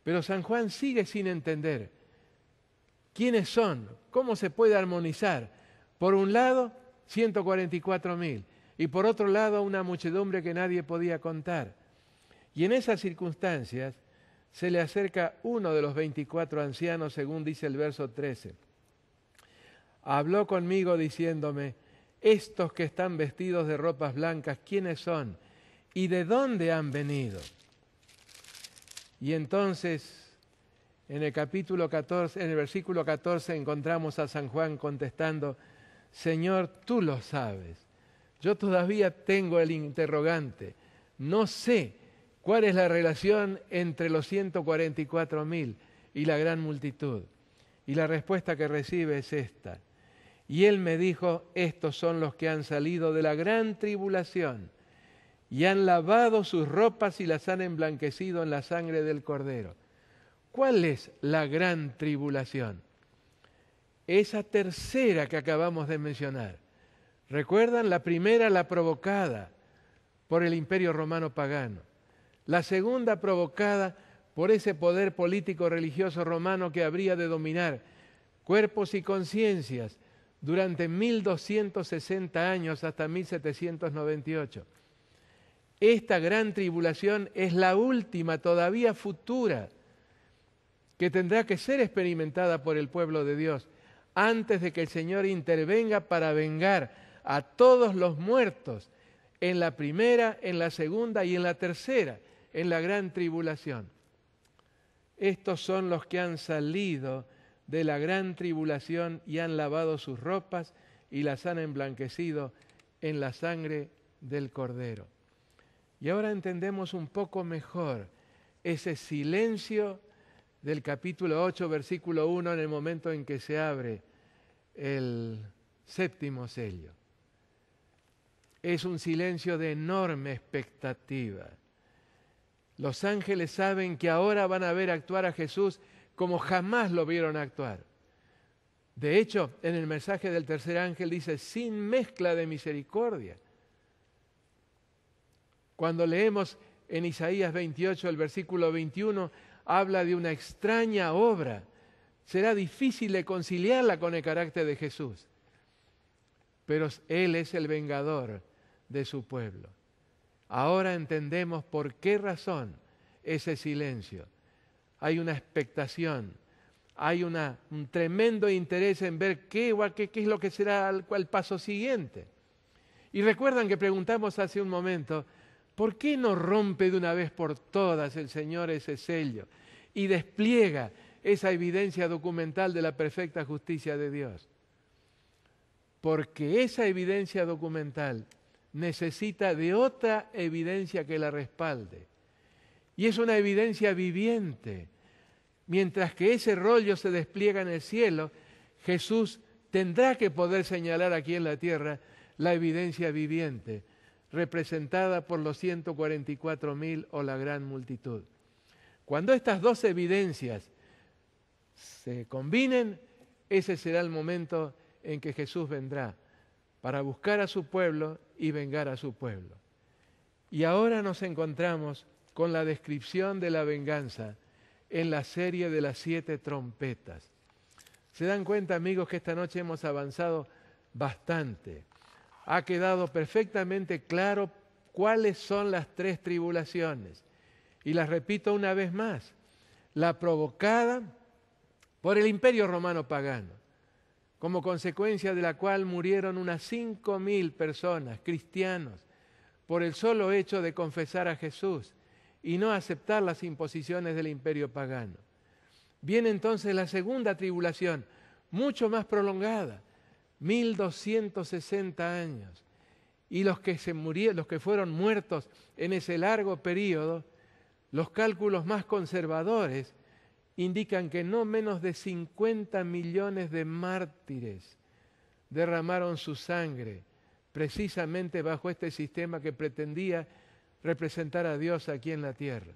Pero San Juan sigue sin entender quiénes son, cómo se puede armonizar. Por un lado, 144.000 y por otro lado una muchedumbre que nadie podía contar. Y en esas circunstancias se le acerca uno de los 24 ancianos, según dice el verso 13. habló conmigo diciéndome, estos que están vestidos de ropas blancas, ¿quiénes son? ¿Y de dónde han venido? Y entonces, en el capítulo 14, en el versículo 14, encontramos a San Juan contestando, Señor, tú lo sabes. Yo todavía tengo el interrogante. No sé cuál es la relación entre los 144.000 y la gran multitud. Y la respuesta que recibe es esta. Y él me dijo, estos son los que han salido de la gran tribulación y han lavado sus ropas y las han emblanquecido en la sangre del Cordero. ¿Cuál es la gran tribulación? Esa tercera que acabamos de mencionar. ¿Recuerdan? La primera, la provocada por el Imperio Romano pagano. La segunda, provocada por ese poder político religioso romano que habría de dominar cuerpos y conciencias durante 1260 años hasta 1798. Esta gran tribulación es la última, todavía futura, que tendrá que ser experimentada por el pueblo de Dios antes de que el Señor intervenga para vengar a todos los muertos en la primera, en la segunda y en la tercera, en la gran tribulación. Estos son los que han salido de la gran tribulación y han lavado sus ropas y las han emblanquecido en la sangre del Cordero. Y ahora entendemos un poco mejor ese silencio del capítulo 8, versículo 1, en el momento en que se abre el séptimo sello. Es un silencio de enorme expectativa. Los ángeles saben que ahora van a ver actuar a Jesús como jamás lo vieron actuar. De hecho, en el mensaje del tercer ángel dice, sin mezcla de misericordia. Cuando leemos en Isaías 28, el versículo 21, habla de una extraña obra. Será difícil de conciliarla con el carácter de Jesús. Pero Él es el vengador de su pueblo. Ahora entendemos por qué razón ese silencio. Hay una expectación, hay un tremendo interés en ver qué es lo que será el paso siguiente. Y recuerdan que preguntamos hace un momento, ¿por qué no rompe de una vez por todas el Señor ese sello y despliega esa evidencia documental de la perfecta justicia de Dios? Porque esa evidencia documental necesita de otra evidencia que la respalde. Y es una evidencia viviente. Mientras que ese rollo se despliega en el cielo, Jesús tendrá que poder señalar aquí en la tierra la evidencia viviente, representada por los 144.000 o la gran multitud. Cuando estas dos evidencias se combinen, ese será el momento en que Jesús vendrá para buscar a su pueblo y vengar a su pueblo. Y ahora nos encontramos con la descripción de la venganza en la serie de las 7 trompetas. ¿Se dan cuenta, amigos, que esta noche hemos avanzado bastante? Ha quedado perfectamente claro cuáles son las 3 tribulaciones. Y las repito una vez más. La provocada por el Imperio Romano pagano, como consecuencia de la cual murieron unas 5.000 personas, cristianos, por el solo hecho de confesar a Jesús y no aceptar las imposiciones del imperio pagano. Viene entonces la segunda tribulación, mucho más prolongada, 1260 años. Y los que fueron muertos en ese largo periodo, los cálculos más conservadores indican que no menos de 50 millones de mártires derramaron su sangre, precisamente bajo este sistema que pretendía representar a Dios aquí en la tierra.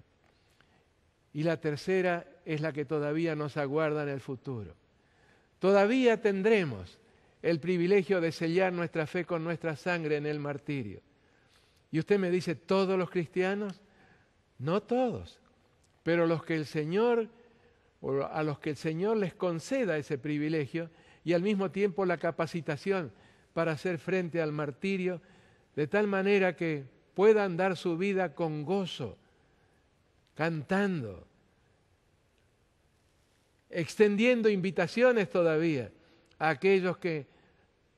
Y la tercera es la que todavía nos aguarda en el futuro. Todavía tendremos el privilegio de sellar nuestra fe con nuestra sangre en el martirio. Y usted me dice, ¿todos los cristianos? No todos, pero a los que el Señor les conceda ese privilegio y al mismo tiempo la capacitación para hacer frente al martirio, de tal manera que puedan dar su vida con gozo, cantando, extendiendo invitaciones todavía a aquellos que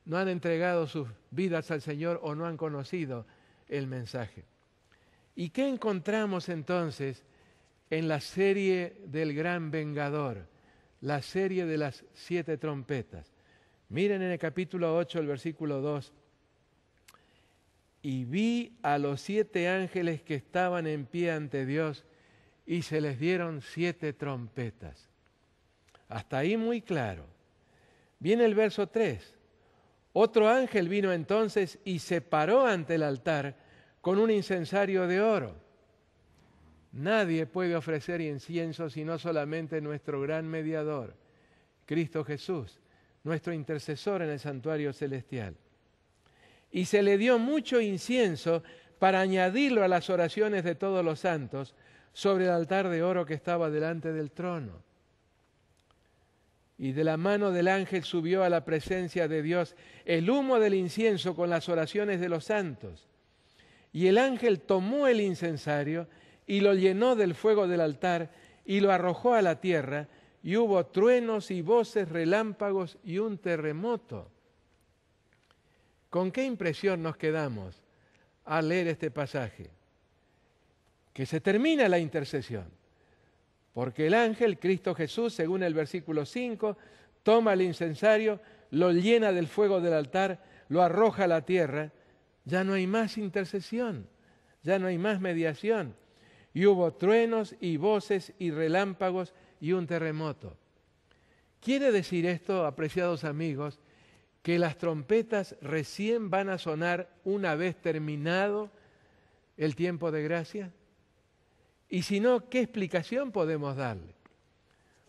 no han entregado sus vidas al Señor o no han conocido el mensaje. ¿Y qué encontramos entonces en la serie del gran vengador, la serie de las 7 trompetas? Miren en el capítulo 8, el versículo 2. Y vi a los 7 ángeles que estaban en pie ante Dios y se les dieron 7 trompetas. Hasta ahí muy claro. Viene el verso 3. Otro ángel vino entonces y se paró ante el altar con un incensario de oro. Nadie puede ofrecer incienso sino solamente nuestro gran mediador, Cristo Jesús, nuestro intercesor en el santuario celestial. Y se le dio mucho incienso para añadirlo a las oraciones de todos los santos sobre el altar de oro que estaba delante del trono. Y de la mano del ángel subió a la presencia de Dios el humo del incienso con las oraciones de los santos. Y el ángel tomó el incensario y lo llenó del fuego del altar y lo arrojó a la tierra, y hubo truenos y voces, relámpagos y un terremoto. ¿Con qué impresión nos quedamos al leer este pasaje? Que se termina la intercesión, porque el ángel, Cristo Jesús, según el versículo 5, toma el incensario, lo llena del fuego del altar, lo arroja a la tierra. Ya no hay más intercesión, ya no hay más mediación. Y hubo truenos y voces y relámpagos y un terremoto. ¿Quiere decir esto, apreciados amigos, que las trompetas recién van a sonar una vez terminado el tiempo de gracia? Y si no, ¿qué explicación podemos darle?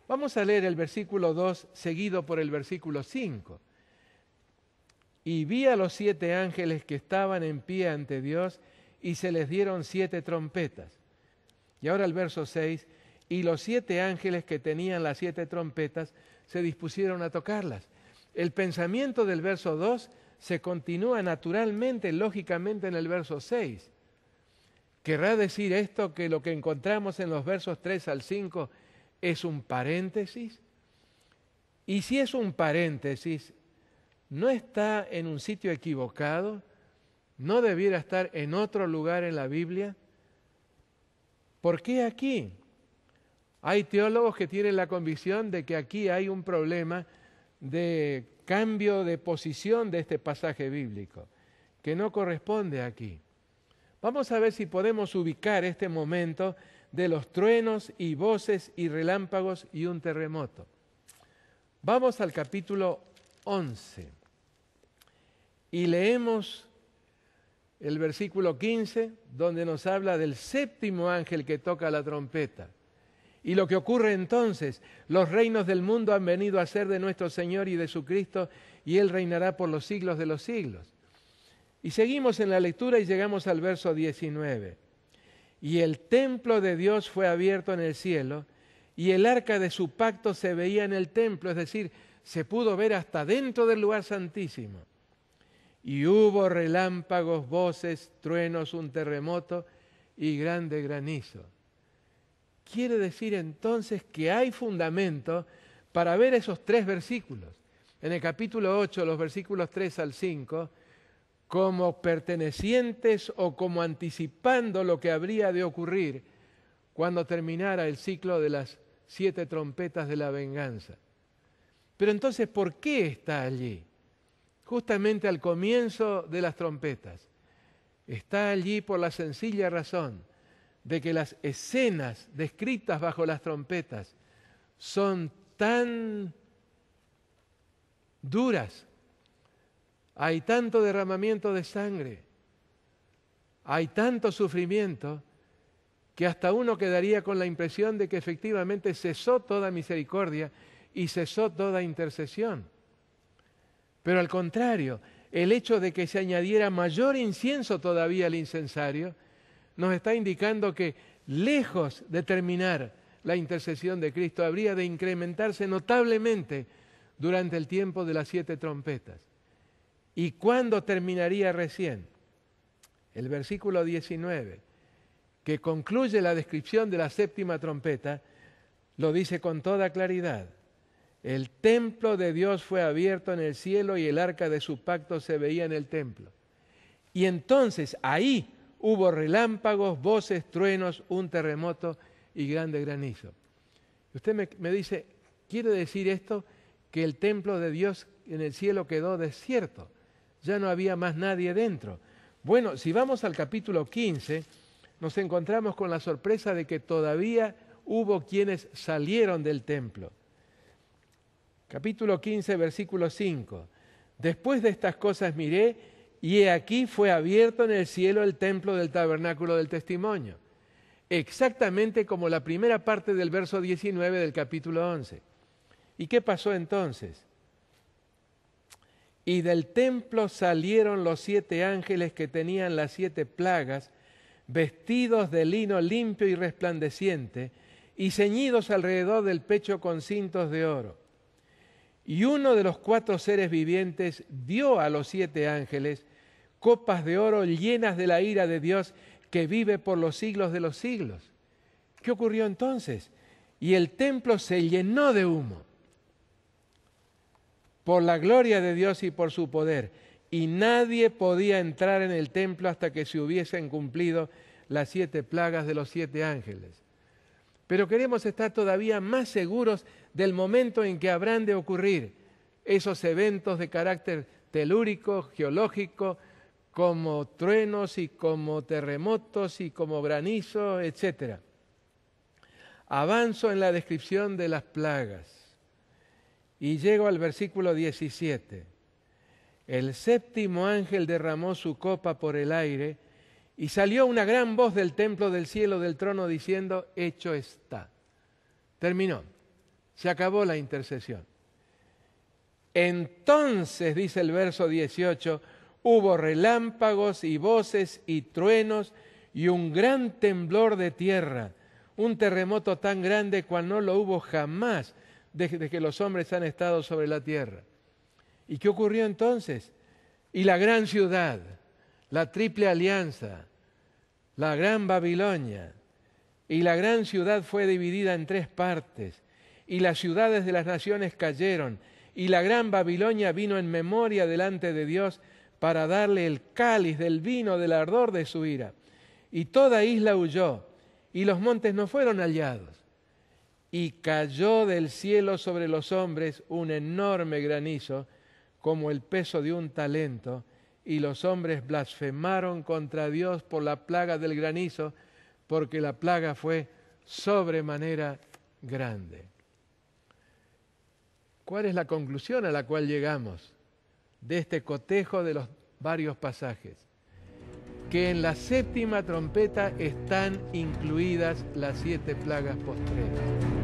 Vamos a leer el versículo 2 seguido por el versículo 5. Y vi a los 7 ángeles que estaban en pie ante Dios y se les dieron 7 trompetas. Y ahora el verso 6, y los 7 ángeles que tenían las 7 trompetas se dispusieron a tocarlas. El pensamiento del verso 2 se continúa naturalmente, lógicamente en el verso 6. ¿Querrá decir esto que lo que encontramos en los versos 3 al 5 es un paréntesis? Y si es un paréntesis, ¿no está en un sitio equivocado? ¿No debiera estar en otro lugar en la Biblia? ¿Por qué aquí? Hay teólogos que tienen la convicción de que aquí hay un problema de cambio de posición de este pasaje bíblico, que no corresponde aquí. Vamos a ver si podemos ubicar este momento de los truenos y voces y relámpagos y un terremoto. Vamos al capítulo 11 y leemos el versículo 15, donde nos habla del 7º ángel que toca la trompeta. Y lo que ocurre entonces, los reinos del mundo han venido a ser de nuestro Señor y de su Cristo, y Él reinará por los siglos de los siglos. Y seguimos en la lectura y llegamos al verso 19. Y el templo de Dios fue abierto en el cielo, y el arca de su pacto se veía en el templo, es decir, se pudo ver hasta dentro del lugar santísimo. Y hubo relámpagos, voces, truenos, un terremoto y grande granizo. Quiere decir entonces que hay fundamento para ver esos 3 versículos. En el capítulo 8, los versículos 3 al 5, como pertenecientes o como anticipando lo que habría de ocurrir cuando terminara el ciclo de las 7 trompetas de la venganza. Pero entonces, ¿por qué está allí? Justamente al comienzo de las trompetas. Está allí por la sencilla razón de que las escenas descritas bajo las trompetas son tan duras. Hay tanto derramamiento de sangre, hay tanto sufrimiento, que hasta uno quedaría con la impresión de que efectivamente cesó toda misericordia y cesó toda intercesión. Pero al contrario, el hecho de que se añadiera mayor incienso todavía al incensario, nos está indicando que, lejos de terminar la intercesión de Cristo, habría de incrementarse notablemente durante el tiempo de las 7 trompetas. ¿Y cuándo terminaría recién? El versículo 19, que concluye la descripción de la 7ª trompeta, lo dice con toda claridad. El templo de Dios fue abierto en el cielo y el arca de su pacto se veía en el templo. Y entonces ahí hubo relámpagos, voces, truenos, un terremoto y grande granizo. Usted me dice, ¿quiere decir esto que el templo de Dios en el cielo quedó desierto? Ya no había más nadie dentro. Bueno, si vamos al capítulo 15, nos encontramos con la sorpresa de que todavía hubo quienes salieron del templo. Capítulo 15, versículo 5. Después de estas cosas miré, y he aquí fue abierto en el cielo el templo del tabernáculo del testimonio. Exactamente como la primera parte del verso 19 del capítulo 11. ¿Y qué pasó entonces? Y del templo salieron los 7 ángeles que tenían las 7 plagas, vestidos de lino limpio y resplandeciente, y ceñidos alrededor del pecho con cintos de oro. Y uno de los 4 seres vivientes dio a los 7 ángeles copas de oro llenas de la ira de Dios que vive por los siglos de los siglos. ¿Qué ocurrió entonces? Y el templo se llenó de humo por la gloria de Dios y por su poder, y nadie podía entrar en el templo hasta que se hubiesen cumplido las 7 plagas de los 7 ángeles. Pero queremos estar todavía más seguros del momento en que habrán de ocurrir esos eventos de carácter telúrico, geológico, como truenos y como terremotos y como granizo, etc. Avanzo en la descripción de las plagas y llego al versículo 17. El 7º ángel derramó su copa por el aire y salió una gran voz del templo del cielo del trono diciendo, hecho está. Terminó. Se acabó la intercesión. Entonces, dice el verso 18, hubo relámpagos y voces y truenos y un gran temblor de tierra, un terremoto tan grande cual no lo hubo jamás desde que los hombres han estado sobre la tierra. ¿Y qué ocurrió entonces? Y la gran ciudad, la triple alianza, la gran Babilonia, y la gran ciudad fue dividida en 3 partes, y las ciudades de las naciones cayeron, y la gran Babilonia vino en memoria delante de Dios para darle el cáliz del vino del ardor de su ira. Y toda isla huyó, y los montes no fueron hallados. Y cayó del cielo sobre los hombres un enorme granizo, como el peso de un talento, y los hombres blasfemaron contra Dios por la plaga del granizo, porque la plaga fue sobremanera grande. ¿Cuál es la conclusión a la cual llegamos de este cotejo de los varios pasajes? Que en la 7ª trompeta están incluidas las 7 plagas postreras.